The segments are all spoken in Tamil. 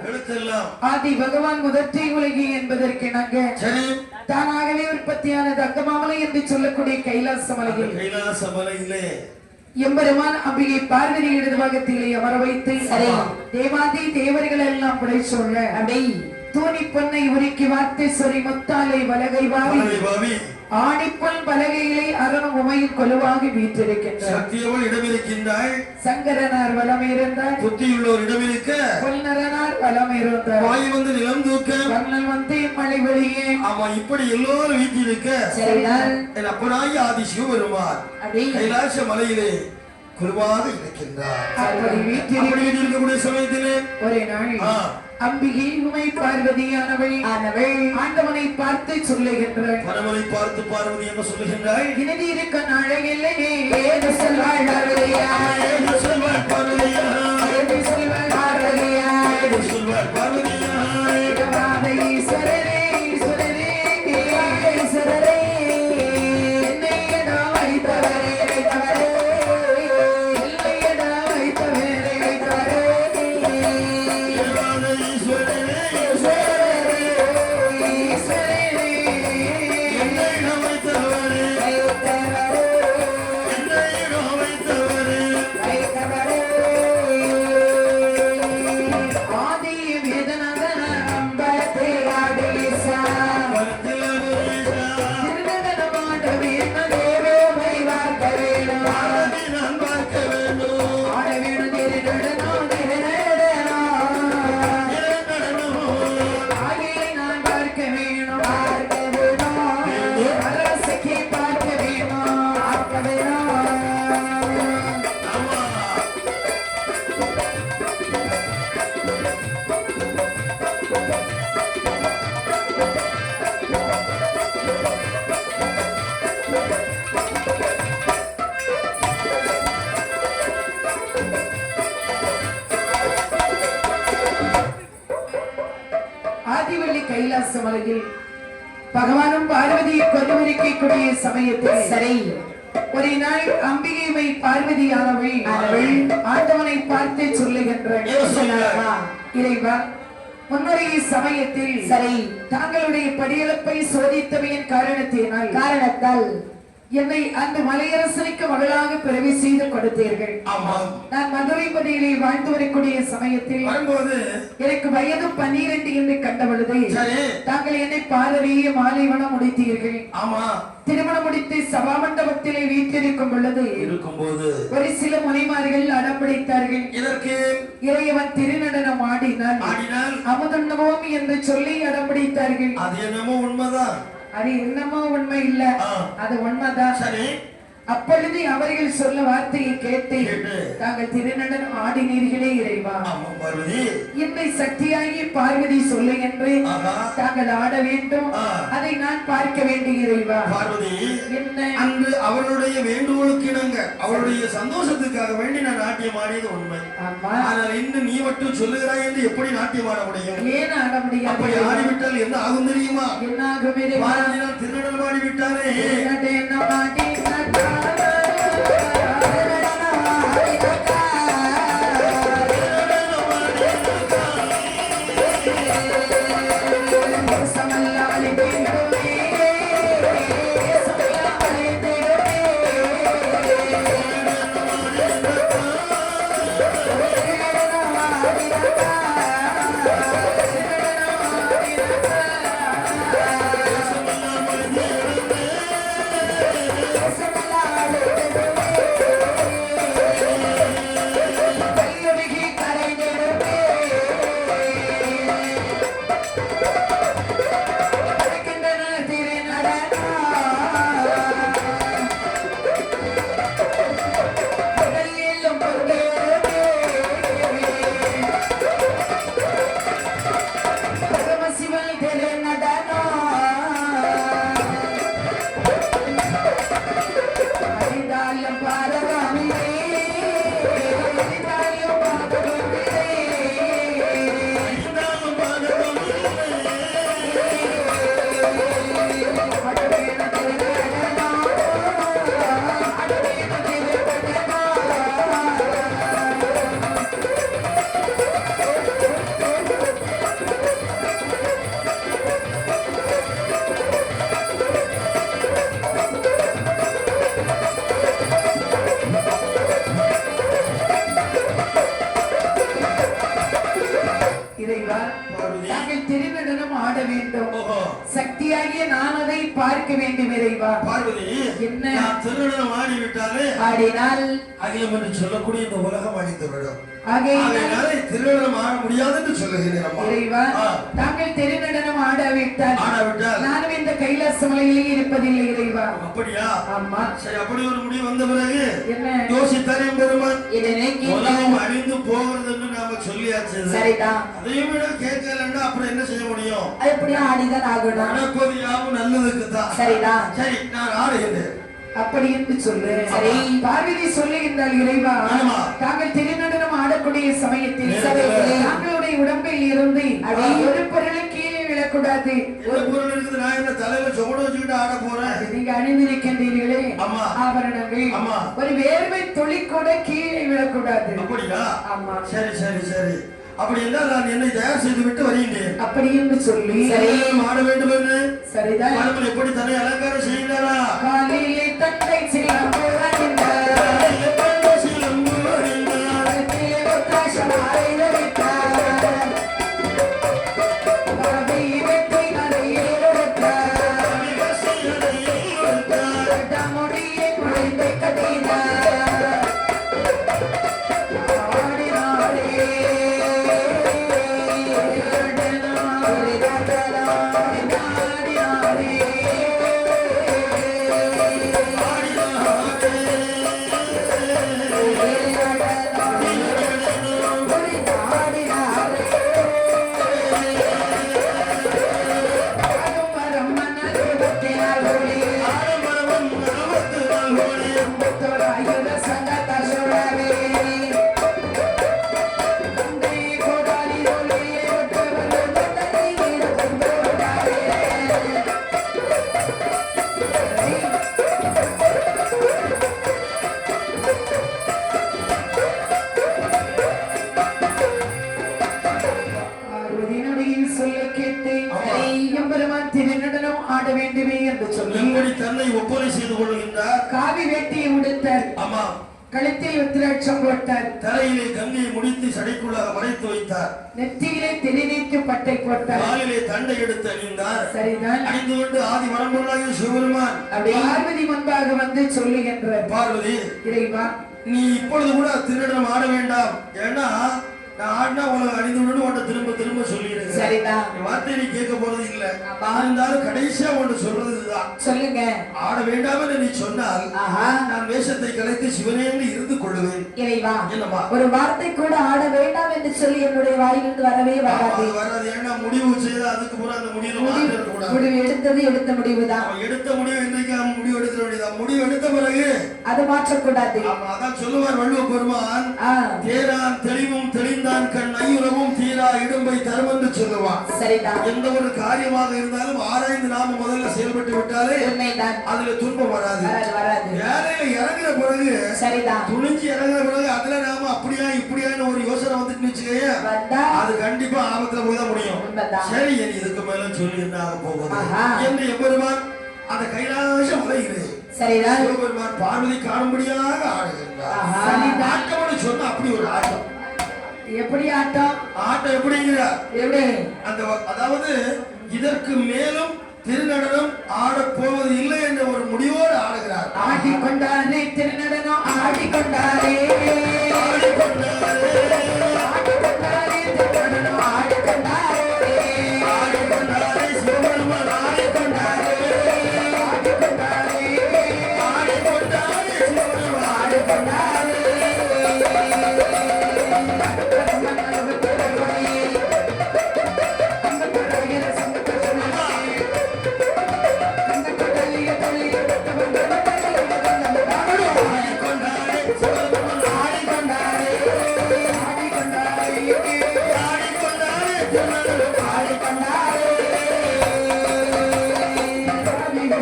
எழுத்தெல்லாம் ஆதி பகவான் முதற்றை உலகி என்பதற்கு நாங்க தானாகவே உற்பத்தியான தங்கமாமலை என்று சொல்லக்கூடிய கைலாச மலையிலே எம்பெருமான் அம்பிகை பார்வதி இடது பாகத்திலே அமர வைத்து தேவாதி தேவர்கள் எல்லாம் புடை சொல்ல அடை தூணி பொன்னை உருக்கி வார்த்தை சொறி முத்தாலை வலகை வாவி ஆணிப்பொன் பலகைகளை அரணம் உமையும் கொலுவாகி வீற்றிருக்கின்றார். சக்தியவள் இடமிருக்கின்றாள். சங்கரனார் வலமிருந்தார். புத்தியுள்ளோர் இடமிருக்க பொன்னரனார் வலமிருந்தார். வாயு வந்து நிலம் தூக்க கண்ணல் வந்து மழை வெளியே. ஆமா, இப்படி எல்லோரும் வீட்டிருக்க என் அப்பனாகி ஆதி சிவபெருமான் கைலாச மலையிலே குருவாக இருக்கின்றார். அப்படி வீட்டில் சமயத்திலே ஒரே நாள் அம்பிகை உமை பார்வதியானவள் ஆண்டவனை பார்த்து சொல்லுகின்றாள். பரமனை பார்த்து பார்வதி என்ன சொல்லுகின்றாள்? இனி இருக்க நாளையிலே ஏது சொல்வாள் பார்வதியா, ஏது சொல்வாள் பார்வதியா, ஏது சொல்வாள் பார்வதியா, ஏது சொல்வாள் பார்வதியா, ஏகவாத ஈஸ்வரரே ஈஸ்வரரே ஈஸ்வரரே என்னையடா வைத்தவரே வைத்தவரே என்னையடா வைத்தவரே வைத்தவரே கைலாச மலையில் பகவானும் பார்வதியை கொண்டுவரிக்கக்கூடிய சமயத்தில் சரி ஒரு நாள் அம்பிகை பார்வதியானவள் ஆண்டவனை பார்த்து சொல்லுகின்றார். இறைவா, முன்னுரைய சமயத்தில் சரி தாங்களுடைய படியளப்பை சோதித்தவையின் காரணத்தால் என்னை அந்த மலையரசனுக்கு மகளாக பிறவி செய்து கொடுத்தீர்கள். நான் மதுரை பகுதியிலே வாழ்ந்து வரக்கூடிய சமயத்தில் எனக்கு வயது 12 என்று கண்டபொழுது தாங்கள் என்னை பாரதிய மாலைவனம் முடித்தீர்கள். திருமணம் முடித்து சபா மண்டபத்திலே வீட்டிருக்கும் பொழுது ஒரு சில முனைமார்கள் அடம்பிடித்தார்கள். இறைவன் திருநடனம் ஆடினால் அமுதன்னவோம் என்று சொல்லி அடம்பிடித்தார்கள். அது என்னமோ உண்மைதான், அது என்னமோ உண்மை இல்ல, அது உண்மைதான். அப்பொழுது அவர்கள் சொல்ல வார்த்தையை கேட்டு தாங்கள் திருநடனம் ஆடினீர்களே இறைவா, என்னை சக்தியாகி பார்வதி சொல்லு என்று தாங்கள் ஆட வேண்டும், அதை நான் பார்க்க வேண்டும் இறைவா. பார்வதி என்ன அன்று அவளுடைய வேண்டுகோளுக்கு இணங்க அவளுடைய சந்தோஷத்துக்காக வேண்டி நான் நாட்டியம் ஆடியது உண்மை. ஆனால் இன்னும் நீ மட்டும் சொல்லுகிறாய் என்று எப்படி நாட்டியம் ஆட முடியும்? ஏன் ஆட முடியாது? அப்படி ஆடிவிட்டால் என்ன ஆகும் தெரியுமா? என்ன ஆகும்? திருநடனம் ஆடிவிட்டாரே. இறைவா பார்வதி. தாங்கள் திருநடனம் ஆட வேண்டும். ஓஹோ. சக்தியாகிய நான் அதை பார்க்க வேண்டும் இறைவா. பார்வதி, என்ன? நான் திருநடனம் ஆடிவிட்டாலே ஆடினால் அகிலம் என்று சொல்லக்கூடிய இந்த உலகம் அழிந்துவிடும். ஆகையினால் ஆகையினாலே திருநடனம் ஆட முடியாது என்று சொல்லுகிறேன் அம்மா. இறைவா தாங்கள் திருநடனம் ஆடாவிட்டால் நானும் இந்த கைலாச மலையிலே இருப்பதில்லை இறைவா. அப்படியா? ஆமா. சரி, அப்படி ஒரு முடிவு வந்த பிறகு என்ன யோசித்தாரே பெருமான். இதனை உலகம் அழிந்து போகிறதுன்னு நாம சொல்லியாச்சு. சரிதான். அதையும் விட கேட்கலன்னா அப்புறம் என்ன செய்ய முடியும்? அது எப்படியும் ஆடிதான் ஆகணும். நடப்பது யாவும் நல்லதுக்கு தான். சரிதான். சரி, நான் ஆடுகிறேன் அப்படி என்று சொல்லு. சரி, பார்வதி சொல்லுகின்றால் இறைவா தாங்கள் திருநடனம் ஆடக்கூடிய சமயத்தில் தாங்களுடைய உடம்பில் இருந்து ஒரு பொருளும் கீழே விழக்கூடாது. ஒரு பொருள் இருக்குது, நான் என்ன தலையில சுவட வச்சுக்கிட்டு ஆட போறேன்? நீங்க அணிந்திருக்கின்றீர்களே ஆமா ஆபரணங்கள், ஆமா, ஒரு வேர்வை துளி கூட கீழே விழக்கூடாது. அப்படியா? ஆமா. சரி சரி சரி, அப்படி என்றால் நான் என்னை தயார் செய்து விட்டு வருகின்றேன். அப்படி என்று சொல்லி ஆட வேண்டும் என்று. சரிதான். எப்படி தன்னை அலங்காரம் செய்கிறாரா? காலையிலே தந்தை சிலம்பு அணிந்தார், சிலம்பு அணிந்தார், பிரகாசம் ஆயிரவிட்டார், பாவை வெற்றி நடையை எடுத்தார், முடியை குழைந்து கட்டினார், ஆடினாரே திருநடனம் ஆட வேண்டுமே என்று சொல்லி தன்னை ஒப்பனை செய்து கொள்கின்றார். காவி வேட்டியை உடுத்தார். ஆமா. கழுத்தில் உத்திராட்சம் போட்டார். தலையிலே கங்கையை முடித்து சடைக்குள்ளாக மறைத்து வைத்தார். நெற்றியிலே திருநீக்கு பட்டை போட்டார். காலிலே தண்டை எடுத்து அணிந்தார். சரிதான். அணிந்து கொண்டு ஆதி மரம்பொருளாகிய சிவபெருமான் பார்வதி முன்பாக வந்து சொல்லுகின்ற பார்வதி, இறைவா நீ இப்பொழுது கூட திருநடனம் ஆட வேண்டாம். ஏன்னா நான் ஆடினா உனக்கு அணிந்து விட்டு உன்னை திரும்ப திரும்ப சொல்லிடுங்க. சரிதான். வார்த்தை நீ கேட்க போறது இல்ல. இருந்தாலும் கடைசியா ஒன்று சொல்றது இதுதான். சொல்லுங்க. ஆட வேண்டாம் என்று நீ சொன்னால் நான் வேஷத்தை கலைத்து சிவனே இருந்து கொள்ளுவேன். இறைவா என்னமா ஒரு வார்த்தை கூட ஆட வேண்டாம் என்று சொல்லி என்னுடைய வாயிலிருந்து வரவே வராது. ஏன்னா முடிவு செய்து அதுக்கு பூரா அந்த முடிவு எடுத்தது எடுத்த முடிவுதான். எடுத்த முடிவு இன்றைக்கு முடிவு எடுக்க வேண்டியதான். முடிவு எடுத்த பிறகு அது மாற்றக்கூடாது. அதான் சொல்லுவார் வள்ளுவ பெருமான், தேரான் தெளிவும் தெளிந்தான் கண் ஐயுறவும் தீரா இடும்பை தரும் என்று சொல்லுவான். சரிதான். எந்த ஒரு காரியமாக இருந்தாலும் ஆராய்ந்து நாம முதல்ல செயல்பட்டு விட்டாலே அதுல துன்பம் வராது. வேலையில இறங்குற பிறகு சரிதான், துணிஞ்சு இறங்குற பிறகு அதுல நாம அப்படியா இப்படியான்னு ஒரு யோசனை வந்துட்டு வச்சுக்கோங்க, அது கண்டிப்பா ஆபத்துல போய் தான் முடியும். சரி, இதுக்கு மேல சொல்லி என்ன ஆக போகுது என்று எம்பெருமான் அந்த கைலாச மலையிலே சரிதான் சிவபெருமான் பார்வதி காணும்படியாக ஆடுகின்றார். ஆட்டம்னு சொன்னா அப்படி ஒரு ஆட்டம். எப்படி ஆட்டம்? ஆட்டம் எப்படிங்கிற எப்படி அந்த, அதாவது இதற்கு மேலும் திருநடனம் ஆட போவது இல்லை என்ற ஒரு முடிவோடு ஆடுகிறார். ஆடிக்கொண்டாரே திருநடனம் ஆடிக்கொண்டாரே ஆடிக்கொண்டாரே ஆடிக்கொண்டாரே திருநடனம் ஆடிக்கொண்டாரே ஆடிக்கொண்டாரே சிவபெருமான் ஆடிக்கொண்டாரே ஆடிக்கொண்டாரே ஆடிக்கொண்டாரே சிவபெருமான் ஆடிக்கொண்டாரே.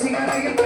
சிகரையில்